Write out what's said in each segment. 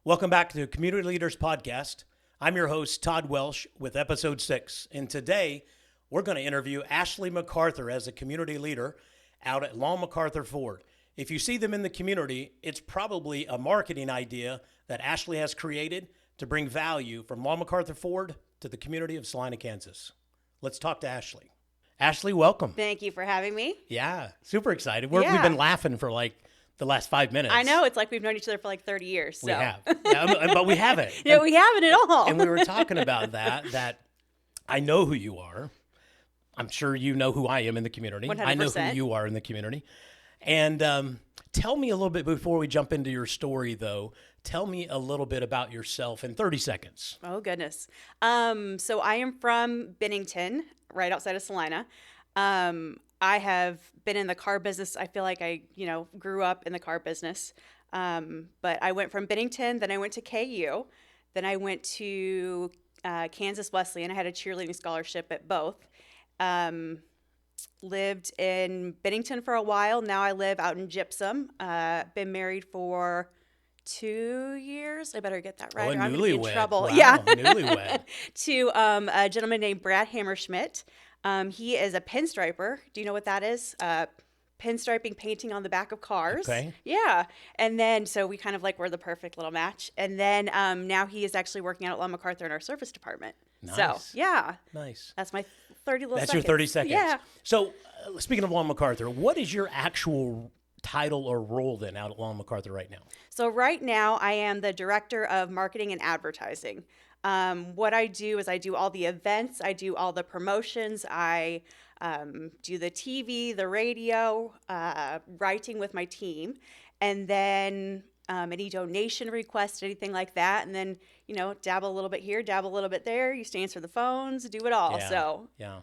Welcome back to the Community Leaders Podcast. I'm your host, Todd Welsh, with episode 6. And today, we're going to interview Ashley McArthur as a community leader out at Long McArthur Ford. If you see them in the community, it's probably a marketing idea that Ashley has created to bring value from Long McArthur Ford to the community of Salina, Kansas. Let's talk to Ashley. Ashley, welcome. Thank you for having me. Yeah, super excited. We've been laughing for like the last 5 minutes. I know. It's like we've known each other for like 30 years. So. We have. Yeah, but we haven't. No, we haven't at all. And we were talking about that I know who you are. I'm sure you know who I am in the community. 100%. I know who you are in the community. And tell me a little bit before we jump into your story, though. Tell me a little bit about yourself in 30 seconds. Oh, goodness. So I am from Bennington, right outside of Salina. I have been in the car business. I feel like I, grew up in the car business. But I went from Bennington, then I went to KU, then I went to Kansas Wesleyan. I had a cheerleading scholarship at both. Lived in Bennington for a while. Now I live out in Gypsum. Been married for 2 years. I better get that right. Oh, I'm gonna be in newlywed. trouble. Wow, Yeah. Newlywed. To a gentleman named Brad Hammerschmidt. He is a pinstriper. Do you know what that is? Pinstriping painting on the back of cars. Okay. Yeah. And then, so we kind of like were the perfect little match. And then now he is actually working out at Long McArthur in our service department. Nice. So, yeah. Nice. That's my 30 little That's seconds. your 30 seconds. Yeah. So speaking of Long McArthur, what is your actual title or role then out at Long McArthur right now? So right now I am the director of marketing and advertising. What I do is I do all the events, I do all the promotions, I do the TV, the radio, writing with my team, and then any donation requests, anything like that, and then, dabble a little bit here, dabble a little bit there, used to answer the phones, do it all, Yeah.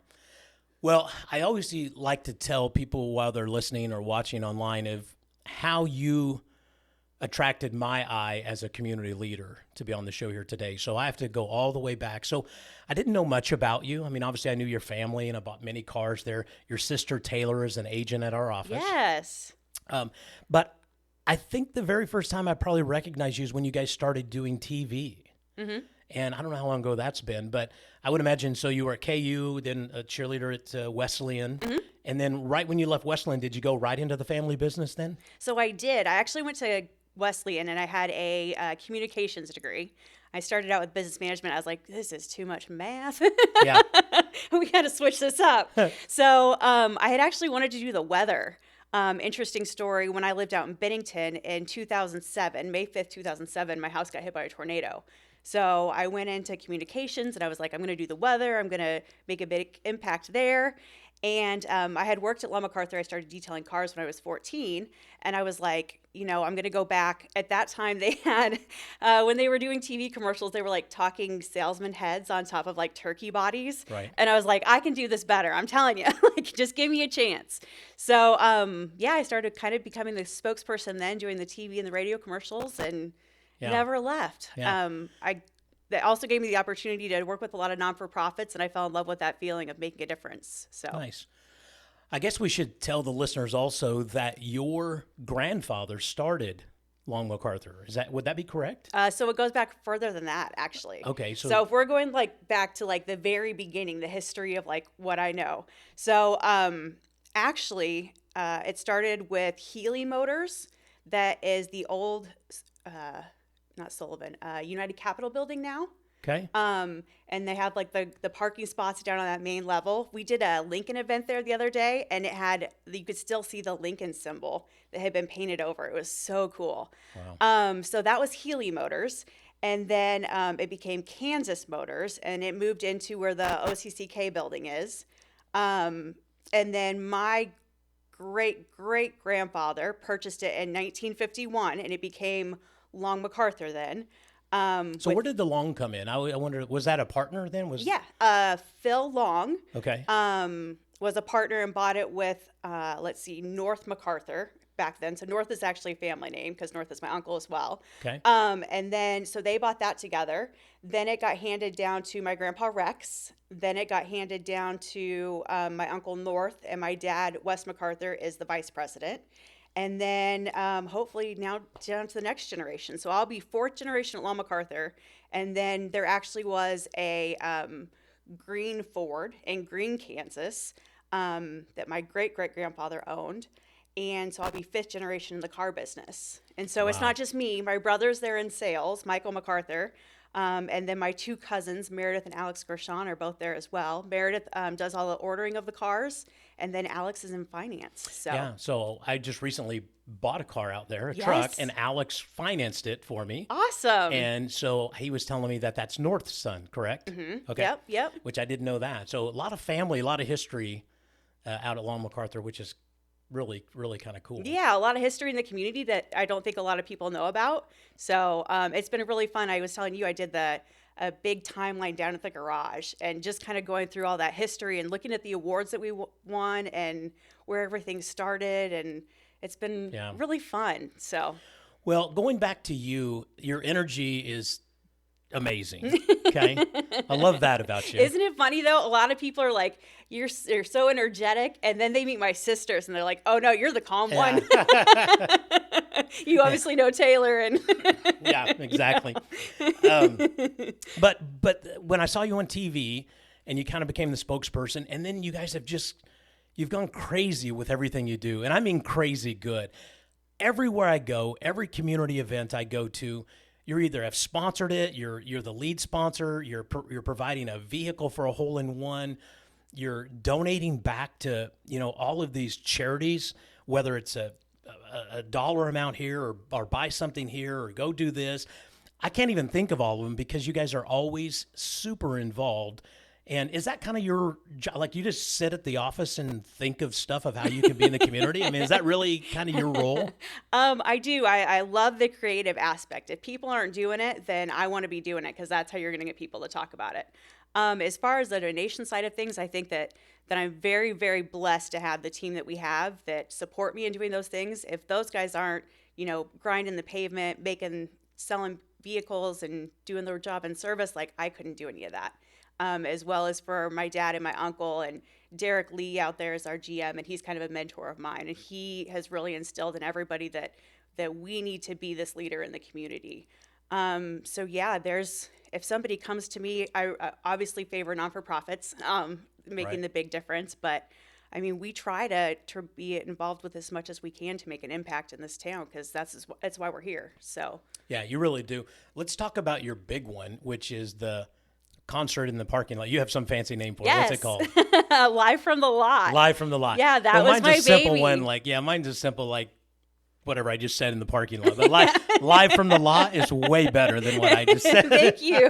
Well, I always like to tell people while they're listening or watching online of how you attracted my eye as a community leader to be on the show here today. So I have to go all the way back. So I didn't know much about you. I mean, obviously I knew your family and I bought many cars there. Your sister Taylor is an agent at our office. Yes. But I think the very first time I probably recognized you is when you guys started doing TV. Mm-hmm. And I don't know how long ago that's been, but I would imagine, so you were at KU, then a cheerleader at Wesleyan, Mm-hmm. and then right when you left Wesleyan, did you go right into the family business then? So I did. I actually went to Wesleyan and I had a communications degree. I started out with business management. I was like, this is too much math. Yeah. We got to switch this up. So I had actually wanted to do the weather. Interesting story. When I lived out in Bennington in 2007, May 5th, 2007, my house got hit by a tornado. So I went into communications and I was like, I'm going to do the weather. I'm going to make a big impact there. And I had worked at Long McArthur. I started detailing cars when I was 14. And I was like, I'm going to go back. At that time, they had, when they were doing TV commercials, they were like talking salesman heads on top of like turkey bodies. Right. And I was like, I can do this better. I'm telling you, like, just give me a chance. So, I started kind of becoming the spokesperson then, doing the TV and the radio commercials and never left. Yeah. That also gave me the opportunity to work with a lot of non-for-profits, and I fell in love with that feeling of making a difference. So Nice. I guess we should tell the listeners also that your grandfather started Long McArthur. Would that be correct? So it goes back further than that, actually. Okay. So if we're going like back to like the very beginning, the history of like what I know. So actually, it started with Healy Motors. That is the old, not Sullivan, United Capitol building now. Okay. And they have like the parking spots down on that main level. We did a Lincoln event there the other day, and you could still see the Lincoln symbol that had been painted over. It was so cool. Wow. So that was Healy Motors. And then it became Kansas Motors, and it moved into where the OCCK building is. And then my great-great-grandfather purchased it in 1951, and it became Long McArthur then. So where did the Long come in? I wonder, was that a partner then? Phil Long Okay. was a partner and bought it with, North McArthur back then. So North is actually a family name because North is my uncle as well. Okay. And then, so they bought that together. Then it got handed down to my grandpa Rex. Then it got handed down to my uncle North, and my dad, Wes McArthur, is the vice president. And then hopefully now down to the next generation. So I'll be fourth generation at Long McArthur. And then there actually was a green Ford in Green, Kansas that my great-great-grandfather owned. And so I'll be fifth generation in the car business. And so it's Wow. not just me. My brother's there in sales, Michael McArthur. And then my two cousins, Meredith and Alex Gershon, are both there as well. Meredith does all the ordering of the cars, and then Alex is in finance. So Yeah. So I just recently bought a car out there, a Yes. truck, and Alex financed it for me. awesome. And so he was telling me that that's North's son, correct? Mm-hmm. Okay. Yep. Which I didn't know that. So a lot of family, a lot of history out at Long McArthur, which is really, really kind of cool. Yeah, a lot of history in the community that I don't think a lot of people know about. So it's been really fun. I was telling you, I did a big timeline down at the garage and just kind of going through all that history and looking at the awards that we won and where everything started. And it's been really fun. So, Well, going back to you, your energy is amazing. Okay. I love that about you. isn't it funny though? A lot of people are like, you're so energetic. And then they meet my sisters and they're like, oh no, you're the calm one. You obviously know Taylor and Yeah, exactly. But when I saw you on TV and you kind of became the spokesperson, and then you guys you've gone crazy with everything you do, and I mean crazy good. Everywhere I go, every community event I go to, you either have sponsored it, you're the lead sponsor, you're providing a vehicle for a hole-in-one, you're donating back to all of these charities, whether it's a dollar amount here or buy something here or go do this. I can't even think of all of them because you guys are always super involved. And is that kind of your job? Like you just sit at the office and think of stuff of how you can be in the community? I mean, is that really kind of your role? I do. I love the creative aspect. If people aren't doing it, then I want to be doing it because that's how you're going to get people to talk about it. As far as the donation side of things, I think that I'm very, very blessed to have the team that we have that support me in doing those things. If those guys aren't, grinding the pavement, selling vehicles and doing their job in service, like I couldn't do any of that. As well as for my dad and my uncle, and Derek Lee out there is our GM, and he's kind of a mentor of mine, and he has really instilled in everybody that we need to be this leader in the community. So yeah, if somebody comes to me, I obviously favor non-for-profits, making the big difference, but I mean, we try to be involved with as much as we can to make an impact in this town because that's why we're here. So Yeah, you really do. Let's talk about your big one, which is the concert in the parking lot. You have some fancy name for it. yes. What's it called? Live from the lot. Live from the lot. Yeah, that was mine's my a simple baby. one. Mine's a simple whatever I just said in the parking lot. But live from the lot is way better than what I just said. Thank you.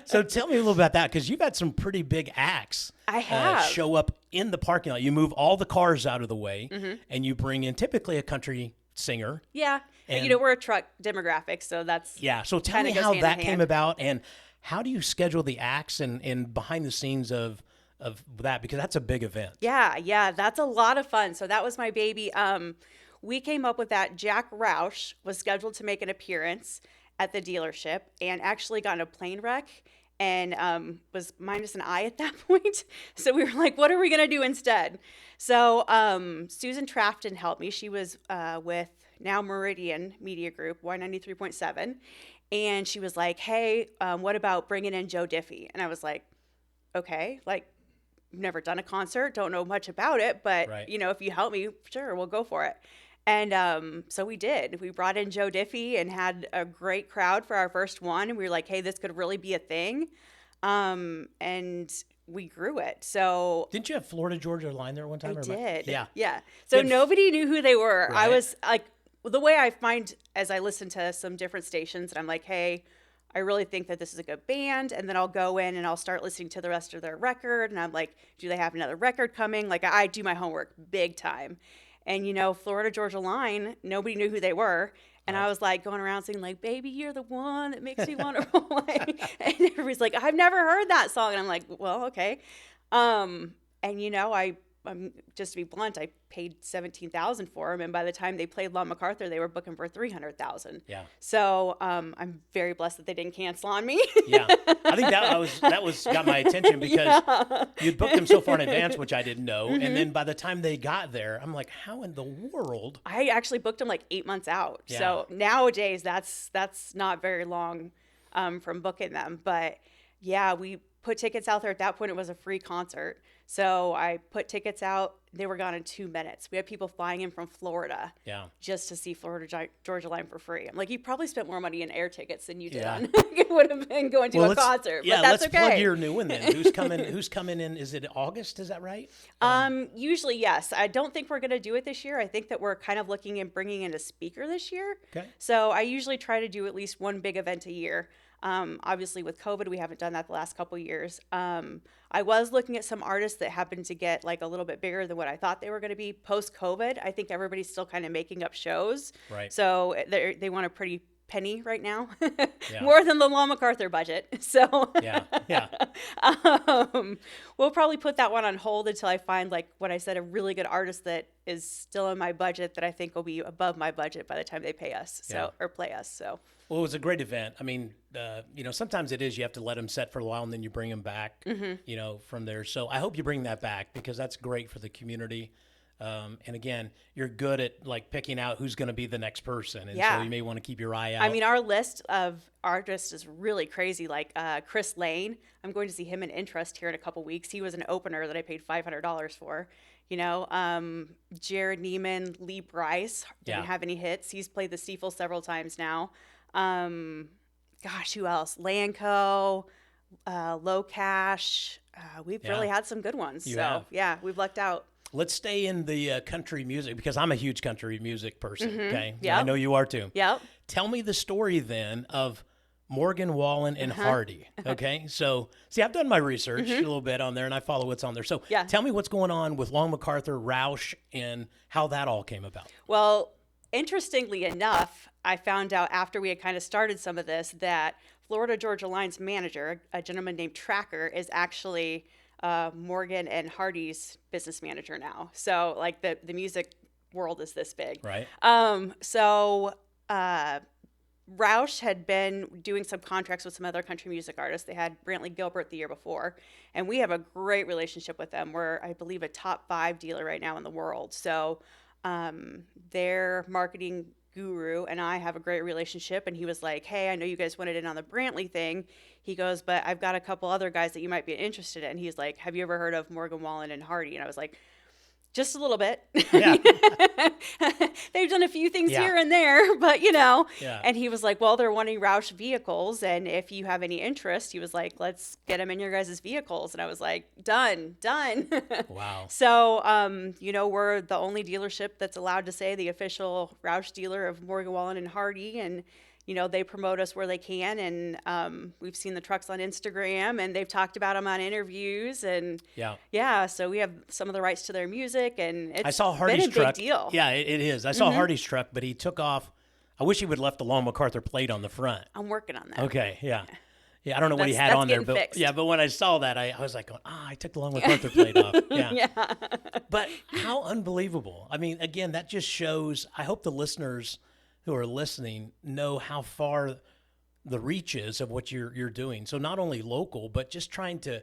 So tell me a little about that because you've had some pretty big acts. I have. Show up in the parking lot. You move all the cars out of the way, and you bring in typically a country singer. Yeah. And- we're a truck demographic, so that's So tell me kinda goes how hand that in came hand. about, and how do you schedule the acts and behind the scenes of that, because that's a big event. Yeah, that's a lot of fun. So that was my baby. We came up with that. Jack Roush was scheduled to make an appearance at the dealership and actually got in a plane wreck and was minus an eye at that point. So we were like, what are we going to do instead? So Susan Trafton helped me. She was with now Meridian Media Group, Y93.7. And she was like, hey, what about bringing in Joe Diffie? And I was like, okay, never done a concert, don't know much about it, but Right. if you help me, sure, we'll go for it. And so we did. We brought in Joe Diffie and had a great crowd for our first one. And we were like, hey, this could really be a thing. And we grew it. So Didn't you have Florida Georgia Line there one time? I did. Yeah. Yeah. So Did- nobody knew who they were. I Right. was like, the way I find as I listen to some different stations, and I'm like, hey, I really think that this is a good band. And then I'll go in and I'll start listening to the rest of their record. And I'm like, do they have another record coming? Like, I do my homework big time. And, Florida Georgia Line, nobody knew who they were. And I was like going around singing like, baby, you're the one that makes me want to roll away. And everybody's like, I've never heard that song. And I'm like, well, okay. And, I just to be blunt, I paid $17,000 for them, and by the time they played Law McArthur, they were booking for $300,000. Yeah. So I'm very blessed that they didn't cancel on me. Yeah. I think that was got my attention because you'd booked them so far in advance, which I didn't know. And then by the time they got there, I'm like, how in the world? I actually booked them like 8 months out. Yeah. So nowadays that's not very long from booking them. But yeah, we put tickets out there. At that point, it was a free concert. So I put tickets out. They were gone in 2 minutes. We had people flying in from Florida just to see Florida Georgia Line for free. I'm like, you probably spent more money in air tickets than you did on it would have been going to a concert. Yeah, but that's let's okay. plug your new one then. Who's coming in? Is it August? Is that right? Usually, yes. I don't think we're going to do it this year. I think that we're kind of looking at bringing in a speaker this year. Okay. So I usually try to do at least one big event a year. Obviously, with COVID, we haven't done that the last couple of years. I was looking at some artists that happened to get like a little bit bigger than what I thought they were going to be post-COVID. I think everybody's still kind of making up shows. Right. So they want a pretty penny right now, more than the Law McArthur budget. So we'll probably put that one on hold until I find, like what I said, a really good artist that is still in my budget that I think will be above my budget by the time they pay us. Or play us. So. Well, it was a great event. I mean, sometimes it is you have to let them set for a while and then you bring them back, from there. So I hope you bring that back because that's great for the community. And again, you're good at like picking out who's going to be the next person. And so you may want to keep your eye out. I mean, our list of artists is really crazy. Like Chris Lane, I'm going to see him in Interest here in a couple weeks. He was an opener that I paid $500 for. Jared Neiman, Lee Bryce didn't have any hits. He's played the Stiefel several times now. Who else? Lanco, Low Cash. We've really had some good ones. We've lucked out. Let's stay in the country music because I'm a huge country music person. Okay. Yep. I know you are too. Yep. Tell me the story then of Morgan Wallen and Hardy. Okay. So I've done my research a little bit on there and I follow what's on there. So tell me what's going on with Long McArthur, Roush, and how that all came about. Well, interestingly enough, I found out after we had kind of started some of this that Florida Georgia Line's manager, a gentleman named Tracker, is actually Morgan and Hardy's business manager now. So like the music world is this big. Right. Roush had been doing some contracts with some other country music artists. They had Brantley Gilbert the year before, and we have a great relationship with them. We're, I believe, a top 5 dealer right now in the world. So their marketing guru and I have a great relationship, and he was like, hey, I know you guys wanted in on the Brantley thing. He goes, but I've got a couple other guys that you might be interested in. He's like, have you ever heard of Morgan Wallen and Hardy? And I was like, just a little bit. Yeah. They've done a few things here and there, but And he was like, well, they're wanting Roush vehicles, and if you have any interest, he was like, let's get them in your guys' vehicles. And I was like, done. Wow. So, we're the only dealership that's allowed to say the official Roush dealer of Morgan Wallen and Hardy, and they promote us where they can, and we've seen the trucks on Instagram, and they've talked about them on interviews, and so we have some of the rights to their music, and it's I saw Hardy's been a truck. big deal. Yeah, it is. I saw Hardy's truck, but he took off. I wish he would have left the Long McArthur plate on the front. I'm working on that. Okay, yeah. I don't know what he had on there, but fixed. but when I saw that, I was like, I took the Long McArthur plate off. Yeah. But how unbelievable. I mean, again, that just shows, I hope the listeners who are listening know how far the reach is of what you're doing. So not only local, but just trying to,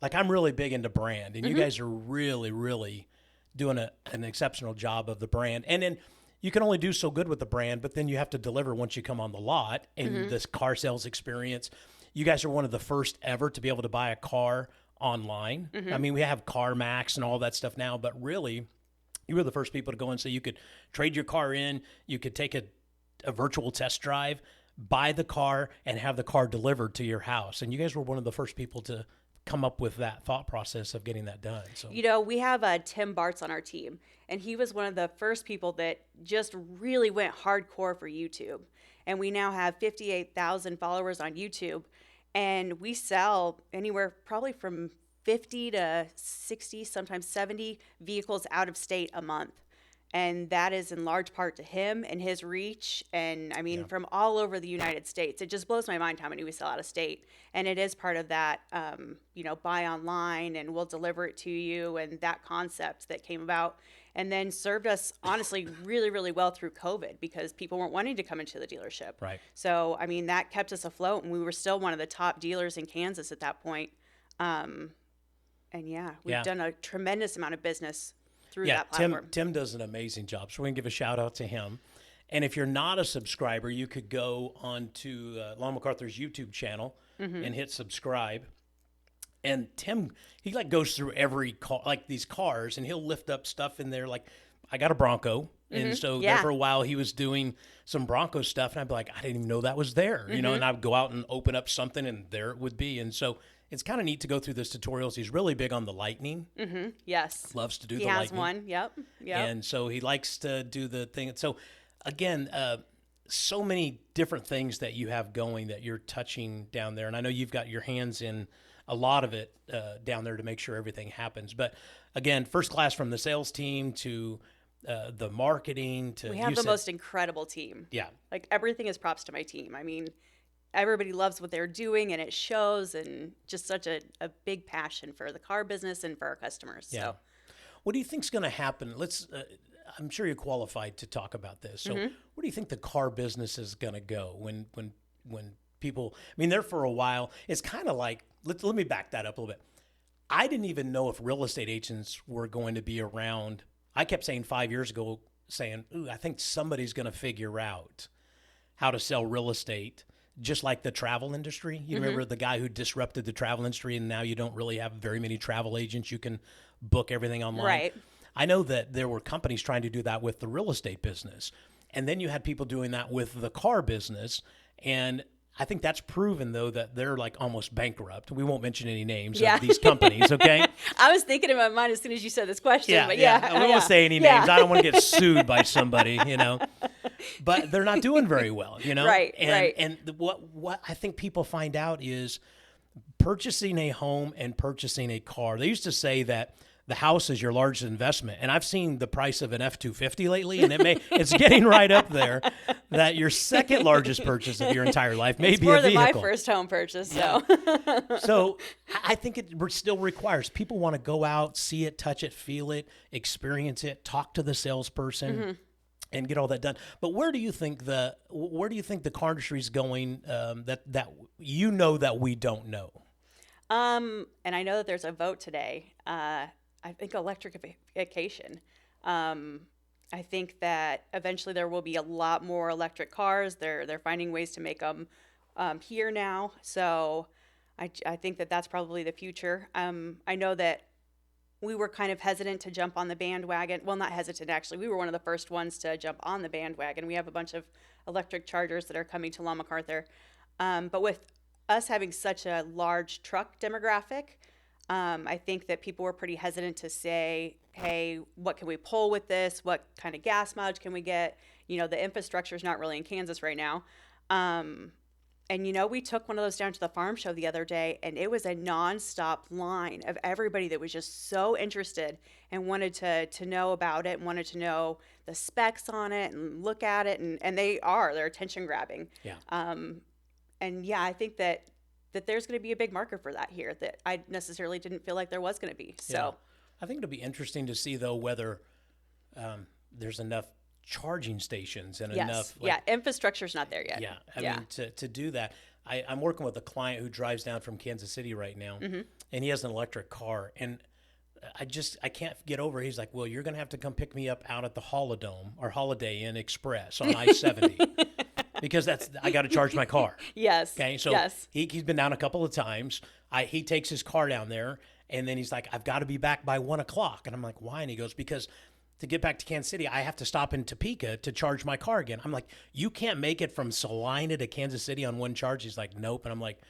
like, I'm really big into brand, and you guys are really, really doing an exceptional job of the brand. And then you can only do so good with the brand, but then you have to deliver once you come on the lot and this car sales experience. You guys are one of the first ever to be able to buy a car online. I mean, we have CarMax and all that stuff now, but really, you were the first people to go and say you could trade your car in, you could take a virtual test drive, buy the car, and have the car delivered to your house. And you guys were one of the first people to come up with that thought process of getting that done. So we have Tim Bartz on our team, and he was one of the first people that just really went hardcore for YouTube. And we now have 58,000 followers on YouTube, and we sell anywhere probably from 50 to 60, sometimes 70 vehicles out of state a month. And that is in large part to him and his reach. And I mean, Yeah. from all over the United States, it just blows my mind how many we sell out of state. And it is part of that, buy online and we'll deliver it to you. And that concept that came about and then served us honestly really, really well through COVID because people weren't wanting to come into the dealership. Right. So, I mean, that kept us afloat and we were still one of the top dealers in Kansas at that point. We've done a tremendous amount of business through that platform. Tim does an amazing job. So we're going to give a shout out to him. And if you're not a subscriber, you could go on to Lon McArthur's YouTube channel and hit subscribe. And Tim, he goes through every car, like these cars, and he'll lift up stuff in there. Like, I got a Bronco. And so there for a while he was doing some Bronco stuff. And I'd be like, I didn't even know that was there, and I'd go out and open up something and there it would be. And so it's kind of neat to go through those tutorials. He's really big on the Lightning. Yes. Loves to do he the has Lightning. one. Yep. And so he likes to do the thing. So again, so many different things that you have going that you're touching down there. And I know you've got your hands in a lot of it down there to make sure everything happens. But again, first class from the sales team to the marketing to we have the most incredible team. Yeah. Like everything is props to my team. I mean, everybody loves what they're doing and it shows, and just such a big passion for the car business and for our customers. Yeah. So What do you think's going to happen? I'm sure you're qualified to talk about this. So where do you think the car business is going to go when people, I mean, there for a while, it's kind of like, let me back that up a little bit. I didn't even know if real estate agents were going to be around. I kept saying 5 years ago, ooh, I think somebody's going to figure out how to sell real estate, just like the travel industry. You remember the guy who disrupted the travel industry, and now you don't really have very many travel agents. You can book everything online. Right. I know that there were companies trying to do that with the real estate business. And then you had people doing that with the car business. And I think that's proven, though, that they're like almost bankrupt. We won't mention any names of these companies, okay? I was thinking in my mind as soon as you said this question. But We won't say any names. I don't want to get sued by somebody, But they're not doing very well, Right, right. And what I think people find out is purchasing a home and purchasing a car. They used to say that the house is your largest investment. And I've seen the price of an F-250 lately, and it's getting right up there that your second largest purchase of your entire life may be a vehicle. It's more than my first home purchase, so. So I think it still requires, people want to go out, see it, touch it, feel it, experience it, talk to the salesperson. And get all that done. But where do you think the car industry is going that that we don't know? And I know that there's a vote today. I think electrification. I think that eventually there will be a lot more electric cars. They're finding ways to make them here now. So I think that that's probably the future. I know that we were kind of hesitant to jump on the bandwagon. Well, not hesitant, actually. We were one of the first ones to jump on the bandwagon. We have a bunch of electric chargers that are coming to Lon McArthur. But with us having such a large truck demographic, I think that people were pretty hesitant to say, hey, what can we pull with this? What kind of gas mileage can we get? The infrastructure is not really in Kansas right now. And, we took one of those down to the farm show the other day, and it was a nonstop line of everybody that was just so interested and wanted to know about it and wanted to know the specs on it and look at it. And they're attention grabbing. Yeah. I think that there's going to be a big market for that here that I necessarily didn't feel like there was going to be. So yeah. I think it'll be interesting to see, though, whether there's enough charging stations and enough infrastructure's not there yet. I mean, to do that, I'm working with a client who drives down from Kansas City right now, and he has an electric car, and I can't get over. He's like, well, you're gonna have to come pick me up out at the Holidome or Holiday Inn Express on I-70 because I got to charge my car. Yes. Okay. So he's been down a couple of times. He takes his car down there, and then he's like, I've got to be back by 1:00, and I'm like, why? And he goes, because to get back to Kansas City, I have to stop in Topeka to charge my car again. I'm like, you can't make it from Salina to Kansas City on one charge. He's like, nope. And I'm like,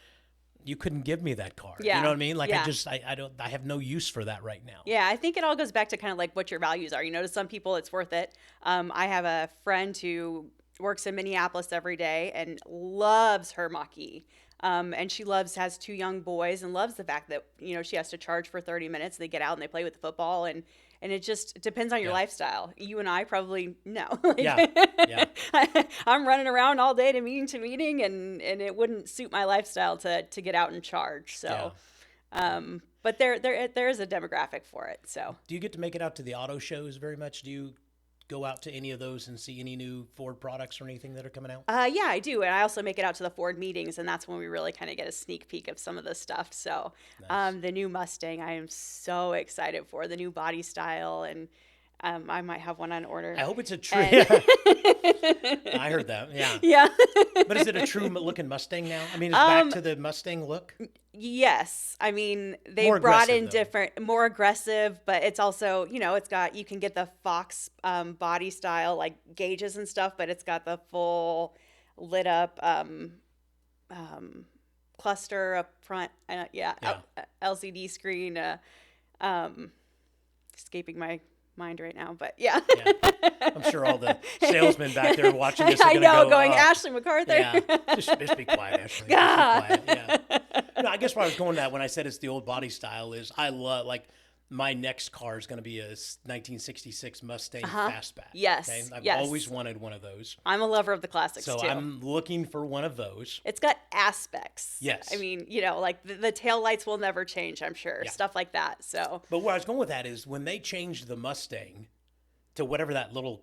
you couldn't give me that car. Yeah. You know what I mean? Like, I have no use for that right now. Yeah. I think it all goes back to kind of like what your values are. To some people it's worth it. I have a friend who works in Minneapolis every day and loves her Mach-E. And she has 2 young boys and loves the fact that, she has to charge for 30 minutes. They get out and they play with the football and And it just depends on your lifestyle. You and I probably no. Yeah. I'm running around all day to meeting, and it wouldn't suit my lifestyle to get out and charge. So, but there is a demographic for it. So, do you get to make it out to the auto shows very much? Do you go out to any of those and see any new Ford products or anything that are coming out? Yeah, I do. And I also make it out to the Ford meetings, and that's when we really kind of get a sneak peek of some of the stuff. So Nice. the new Mustang, I am so excited for the new body style, and I might have one on order. I hope it's a true. I heard that. Yeah. Yeah. But is it a true looking Mustang now? I mean, it's back to the Mustang look. Yes. I mean, they More brought in aggressive, more aggressive, but it's also, you can get the Fox body style, like gauges and stuff, but it's got the full lit up cluster up front. LCD screen. Escaping my mind right now, but yeah. I'm sure all the salesmen back there watching this are I going know, to go, going, Ashley McArthur. Yeah, just be quiet, Ashley. Just be quiet. Yeah. No, I guess where I was going to that when I said it's the old body style is I love, like, my next car is going to be a 1966 Mustang Fastback. Yes, Okay? I've yes. always wanted one of those. I'm a lover of the classics So too. I'm looking for one of those. It's got aspects. Yes. I mean, like the tail lights will never change, I'm sure. Yeah. Stuff like that. So. But where I was going with that is when they changed the Mustang to whatever that little,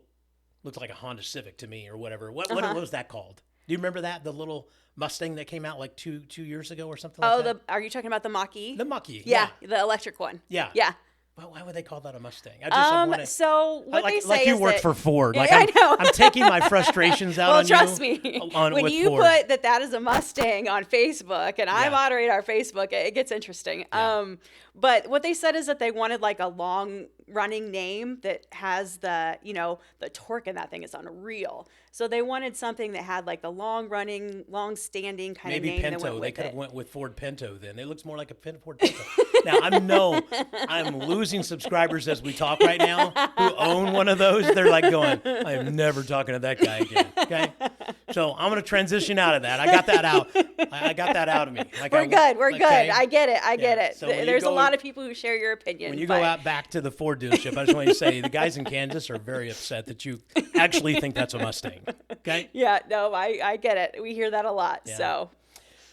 looked like a Honda Civic to me or whatever. What was that called? Do you remember that? The little Mustang that came out like two years ago or something like that? Are you talking about the Mach-E? The Mach-E. Yeah, the electric one. Yeah. Yeah. Well, why would they call that a Mustang? I wanna, So what they say like you is work that, for Ford. Like I know. I'm taking my frustrations out on you. Well, trust me. When with you Ford. put that is a Mustang on Facebook, and I Yeah. moderate our Facebook, it gets interesting. Yeah. But what they said is that they wanted like a long running name that has the torque in that thing is unreal. So they wanted something that had like the long standing kind Maybe of name Pinto. that went They with could have it. went with Ford Pinto then. It looks more like a Ford Pinto. Now, I'm losing subscribers as we talk right now who own one of those. They're like going, I am never talking to that guy again. Okay? So I'm going to transition out of that. I got that out. I got that out of me. Like We're good. We're good. okay? I get it. So when you There's a go- lot of people who share your opinion. When you but- go out back to the Ford dealership, I just want you to say the guys in Kansas are very upset that you actually think that's a Mustang. Okay? Yeah, no, I get it. We hear that a lot. Yeah.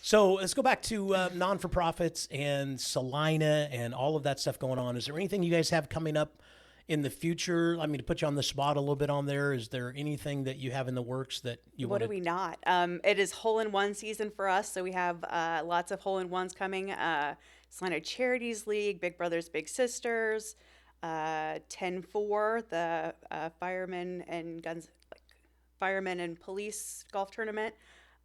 So let's go back to non-for-profits and Salina and all of that stuff going on. Is there anything you guys have coming up in the future? I mean, to put you on the spot a little bit on there, is there anything that you have in the works that you What want are we not? It is hole-in-one season for us, so we have lots of hole-in-ones coming. Salina Charities League, Big Brothers Big Sisters, 10-4, the firemen and police golf tournament.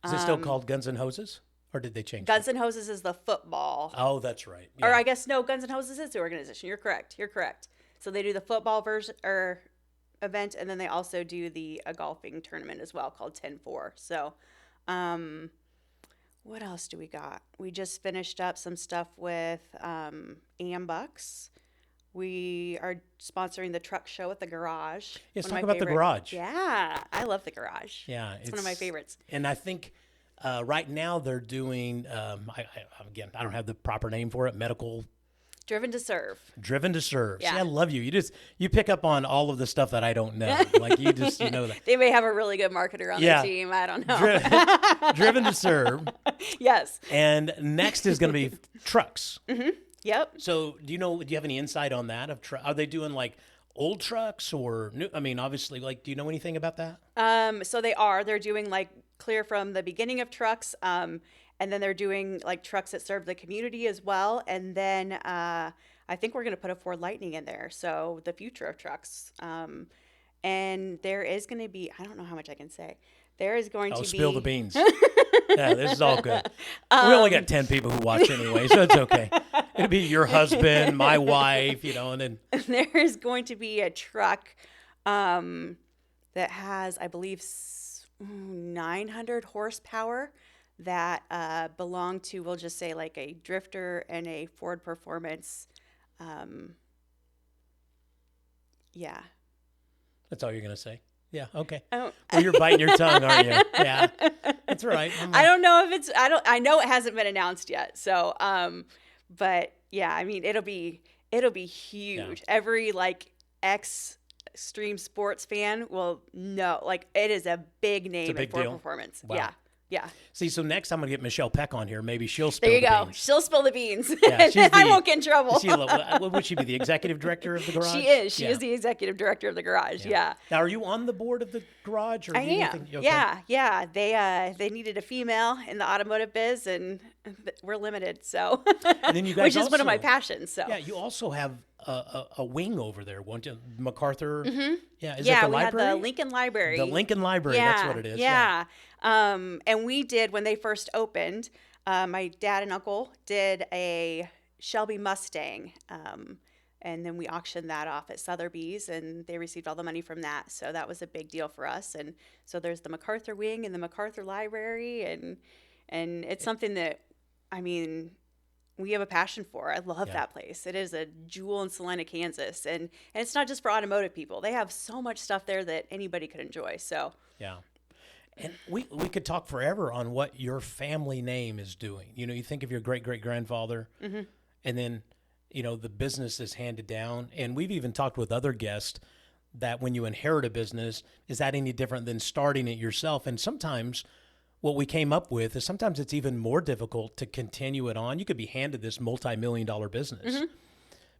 Is it still called Guns and Hoses, or did they change Guns it? and Hoses is the football. Oh, that's right. Or Yeah. I guess no, Guns and Hoses is the organization. You're correct. So they do the football version or event, and then they also do a golfing tournament as well called 10-4. So, what else do we got? We just finished up some stuff with Ambucks. We are sponsoring the truck show at the garage. Yes, One of talk my about the favorite- garage. Yeah, I love the garage. Yeah, it's one of my favorites. And I think right now they're doing, again, I don't have the proper name for it, Driven to Serve. Driven to Serve. Yeah. See, I love you. You pick up on all of the stuff that I don't know. Like you know that. They may have a really good marketer on Yeah. the team. I don't know. Driven to Serve. Yes. And next is going to be trucks. Yep. So do you have any insight on that? Are they doing like old trucks or new? I mean, obviously, like, do you know anything about that? So they're doing like clear from the beginning of trucks. And then they're doing like trucks that serve the community as well. And then I think we're going to put a Ford Lightning in there. So the future of trucks. And there is going to be, I don't know how much I can say. There is going to be. Spill the beans. Yeah, this is all good. We only got 10 people who watch anyway, so it's okay. It'll be your husband, my wife, and then. There is going to be a truck that has, I believe, 900 horsepower that belong to, we'll just say, like a Drifter and a Ford Performance. Yeah. That's all you're going to say? Yeah, okay. Oh. Well, you're biting your tongue, aren't you? Yeah. That's all right. I don't know if I know it hasn't been announced yet. So, but yeah, I mean, it'll be huge. Yeah. Every like extreme sports fan will know, like, it is a big name in big Ford deal. Performance. Wow. Yeah. Yeah. See, so next I'm going to get Michelle Peck on here. Maybe she'll spill There you the go. beans. She'll spill the beans. Yeah, And she's I the- won't get in trouble. What would she be, the executive director of the garage? She is. She Yeah. is the executive director of the garage. Yeah. Now, are you on the board of the garage? Or I do you am. think- okay. Yeah. Yeah. They needed a female in the automotive biz, and we're limited. So, And then you guys which is one of my also- passions. So, Yeah, you also have a wing over there, won't you? McArthur. Yeah, is it yeah, the we library? had the Lincoln Library. The Lincoln Library, Yeah, that's what it is. Yeah. And we did, when they first opened, my dad and uncle did a Shelby Mustang. And then we auctioned that off at Sotheby's, and they received all the money from that. So that was a big deal for us. And so there's the McArthur wing and the McArthur Library, and it's something that, I mean, we have a passion for. I love that place. It is a jewel in Salina, Kansas. And it's not just for automotive people. They have so much stuff there that anybody could enjoy. So, Yeah. And we could talk forever on what your family name is doing. You know, you think of your great-great-grandfather, and then, you know, the business is handed down. And we've even talked with other guests that when you inherit a business, is that any different than starting it yourself? And sometimes what we came up with is sometimes it's even more difficult to continue it on. You could be handed this multi-million-dollar business,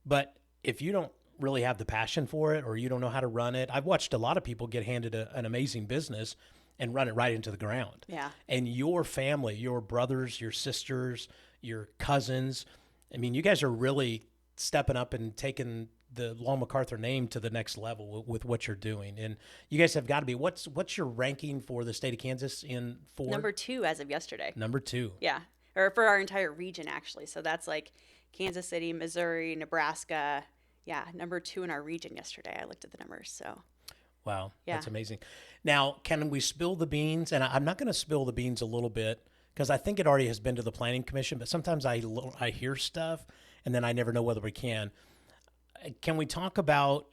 but if you don't really have the passion for it, or you don't know how to run it, I've watched a lot of people get handed an amazing business and run it right into the ground. yeah. And your family, your brothers, your sisters, your cousins, I mean, you guys are really stepping up and taking the Long McArthur name to the next level with what you're doing. And you guys have got to be, what's your ranking for the state of Kansas in Ford? Number 2 as of yesterday. Number 2. Yeah. Or for our entire region, actually. So that's like Kansas City, Missouri, Nebraska. Yeah. Number 2 in our region yesterday. I looked at the numbers. So, Wow. Yeah. That's amazing. Now, can we spill the beans? And I'm not going to spill the beans a little bit because I think it already has been to the Planning Commission, but sometimes I hear stuff and then I never know whether we can. Can we talk about,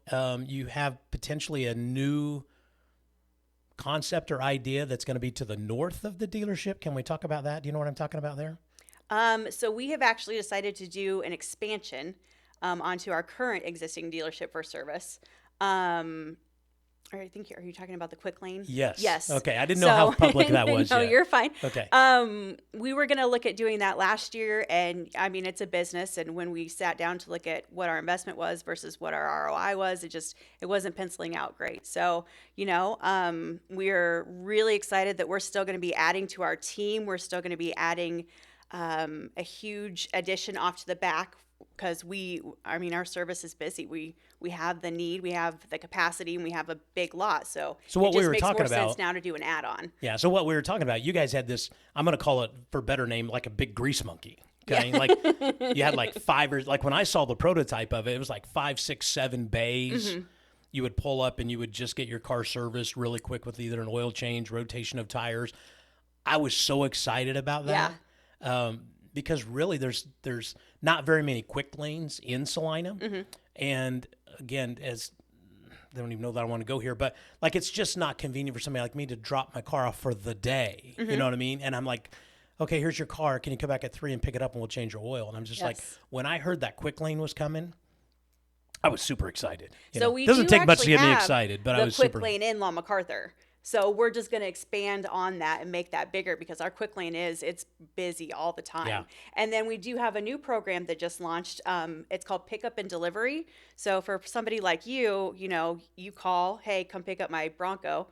you have potentially a new concept or idea that's going to be to the north of the dealership? Can we talk about that? Do you know what I'm talking about there? so we have actually decided to do an expansion onto our current existing dealership for service. Or I think, are you talking about the quick lane? Yes. Yes. Okay. I didn't know how public that was No, yet. you're fine. Okay. We were going to look at doing that last year, and I mean, it's a business, and when we sat down to look at what our investment was versus what our ROI was, it wasn't penciling out great. So, you know, we're really excited that we're still going to be adding to our team. We're still going to be adding a huge addition off to the back, because our service is busy. We have the need, we have the capacity, and we have a big lot. So what it we just were makes talking more about- sense now to do an add-on. Yeah. So what we were talking about, you guys had this, I'm going to call it for better name, like a big grease monkey. Okay. Yeah. Like you had like 5 or like when I saw the prototype of it, it was like 5, 6, 7 bays. Mm-hmm. You would pull up and you would just get your car serviced really quick with either an oil change, rotation of tires. I was so excited about that. Yeah. Because really there's not very many quick lanes in Salina. Mm-hmm. And again, as I don't even know that I want to go here, but like, it's just not convenient for somebody like me to drop my car off for the day. Mm-hmm. You know what I mean? And I'm like, okay, here's your car. Can you come back at 3 and pick it up and we'll change your oil? And I'm just like, when I heard that quick lane was coming, I was super excited. We doesn't do take much to get me have excited, but the I was quick super. lane in Long McArthur. So we're just going to expand on that and make that bigger, because our quick lane it's busy all the time. Yeah. And then we do have a new program that just launched. It's called Pickup and Delivery. So for somebody like you, you call, hey, come pick up my Bronco.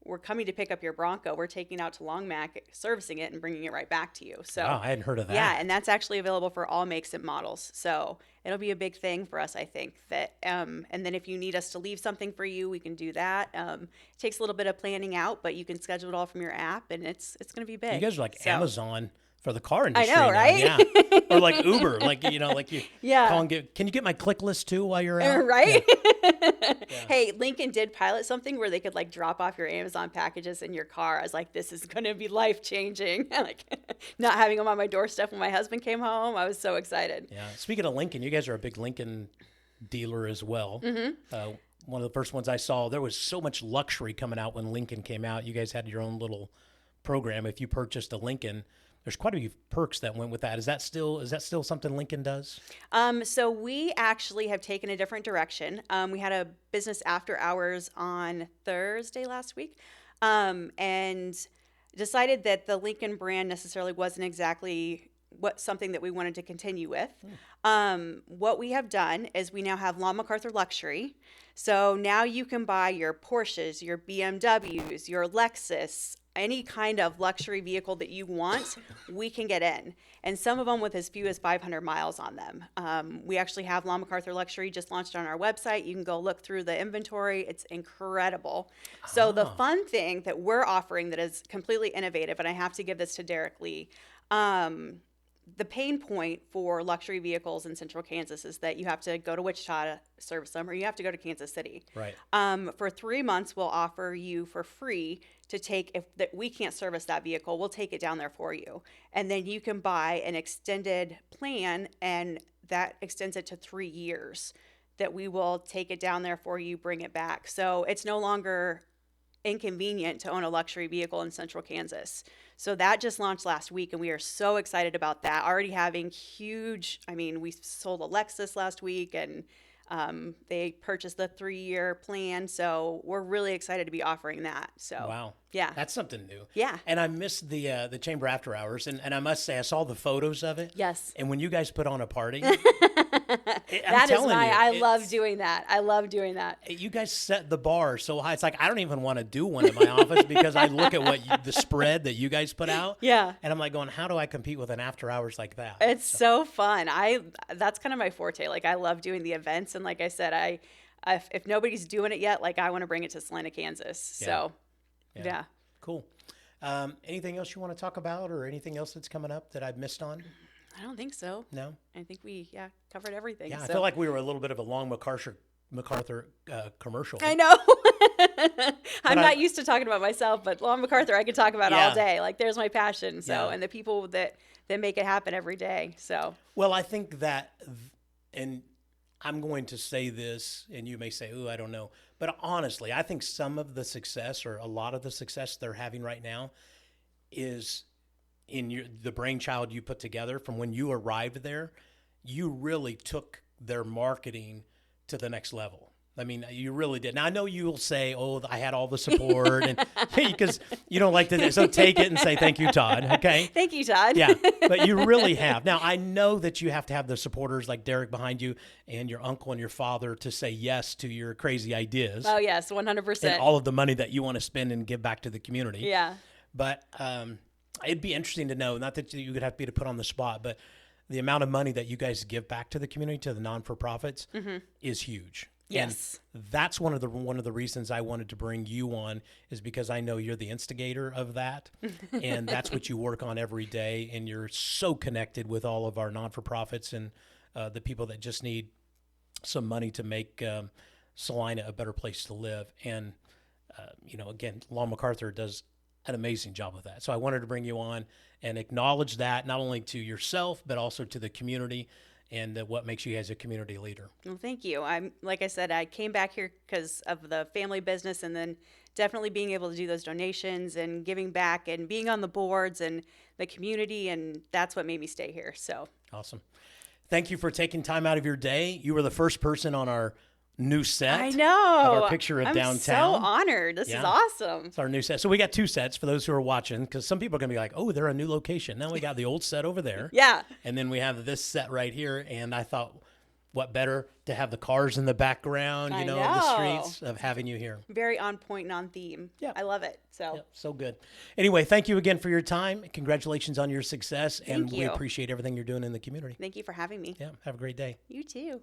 We're coming to pick up your Bronco. We're taking out to Long Mac, servicing it, and bringing it right back to you. So I hadn't heard of that. Yeah, and that's actually available for all makes and models. So it'll be a big thing for us, I think. That and then if you need us to leave something for you, we can do that. It takes a little bit of planning out, but you can schedule it all from your app, and it's going to be big. You guys are like Amazon for the car industry. I know, now. right? Yeah. Or like Uber, like you Yeah. call and can you get my click list too while you're out? Right? Yeah. Hey, Lincoln did pilot something where they could like drop off your Amazon packages in your car. I was like, this is going to be life changing. Like not having them on my doorstep when my husband came home. I was so excited. Yeah. Speaking of Lincoln, you guys are a big Lincoln dealer as well. Mm-hmm. One of the first ones I saw, there was so much luxury coming out when Lincoln came out. You guys had your own little program. If you purchased a Lincoln, there's quite a few perks that went with that. Is that still something Lincoln does? So we actually have taken a different direction. We had a business after hours on Thursday last week, and decided that the Lincoln brand necessarily wasn't exactly something that we wanted to continue with. What we have done is we now have Lawn McArthur Luxury. So now you can buy your Porsches, your BMWs, your Lexus, any kind of luxury vehicle that you want, we can get in. And some of them with as few as 500 miles on them. We actually have Lawn McArthur Luxury just launched on our website. You can go look through the inventory. It's incredible. So the fun thing that we're offering that is completely innovative, and I have to give this to Derek Lee, the pain point for luxury vehicles in central Kansas is that you have to go to Wichita to service them, or you have to go to Kansas City. Right. For 3 months, we'll offer you for free to take, if that we can't service that vehicle, we'll take it down there for you. And then you can buy an extended plan, and that extends it to 3 years that we will take it down there for you, bring it back. So it's no longer inconvenient to own a luxury vehicle in central Kansas. So that just launched last week, and we are so excited about that. Already having we sold a Lexus last week, and they purchased the 3-year plan. So we're really excited to be offering that. So wow. Yeah. That's something new. Yeah. And I missed the chamber after hours, and I must say I saw the photos of it. Yes. And when you guys put on a party, I love doing that. I love doing that. You guys set the bar so high. It's like I don't even want to do one in my office because I look at the spread that you guys put out. Yeah. And I'm like going, how do I compete with an after hours like that? It's so fun. That's kind of my forte. Like, I love doing the events, and like I said, if nobody's doing it yet, like, I want to bring it to Salina, Kansas. Yeah. So, yeah. Cool. Anything else you want to talk about, or anything else that's coming up that I've missed on? I don't think so. No? I think we covered everything. Yeah, so. I feel like we were a little bit of a long McArthur commercial. I know. I'm not used to talking about myself, but Lawn McArthur I could talk about all day. Like, there's my passion. So, and the people that make it happen every day. So. Well, I think that, and I'm going to say this, and you may say, "Ooh, I don't know," but honestly, I think some of the success, or a lot of the success they're having right now, is in the brainchild you put together. From when you arrived there, you really took their marketing to the next level. I mean, you really did. Now, I know you'll say, "Oh, I had all the support," and because you don't like to. So take it and say, "Thank you, Todd." Okay. Thank you, Todd. Yeah, but you really have. Now, I know that you have to have the supporters like Derek behind you, and your uncle and your father to say yes to your crazy ideas. Oh yes, 100%. And all of the money that you want to spend and give back to the community. Yeah. But it'd be interesting to know. Not that you would have to be to put on the spot, but the amount of money that you guys give back to the community, to the non-for-profits, is huge. Yes. And that's one of the reasons I wanted to bring you on, is because I know you're the instigator of that. And that's what you work on every day. And you're so connected with all of our non-for-profits and the people that just need some money to make Salina a better place to live. And, again, Lawn McArthur does an amazing job of that. So I wanted to bring you on and acknowledge that, not only to yourself, but also to the community, and what makes you as a community leader. Well, thank you. Like I said, I came back here because of the family business, and then definitely being able to do those donations and giving back and being on the boards and the community, and that's what made me stay here. So awesome. Thank you for taking time out of your day. You were the first person on our new set. I know. Of our picture of I'm downtown. so honored. This is awesome. It's our new set. So we got 2 sets for those who are watching, because some people are going to be like, "Oh, they're a new location." Now we got the old set over there. Yeah. And then we have this set right here. And I thought, what better to have the cars in the background, of the streets, of having you here. Very on point and on theme. Yeah. I love it. So. Yep, so good. Anyway, thank you again for your time. Congratulations on your success. Thank we you. appreciate everything you're doing in the community. Thank you for having me. Yeah. Have a great day. You too.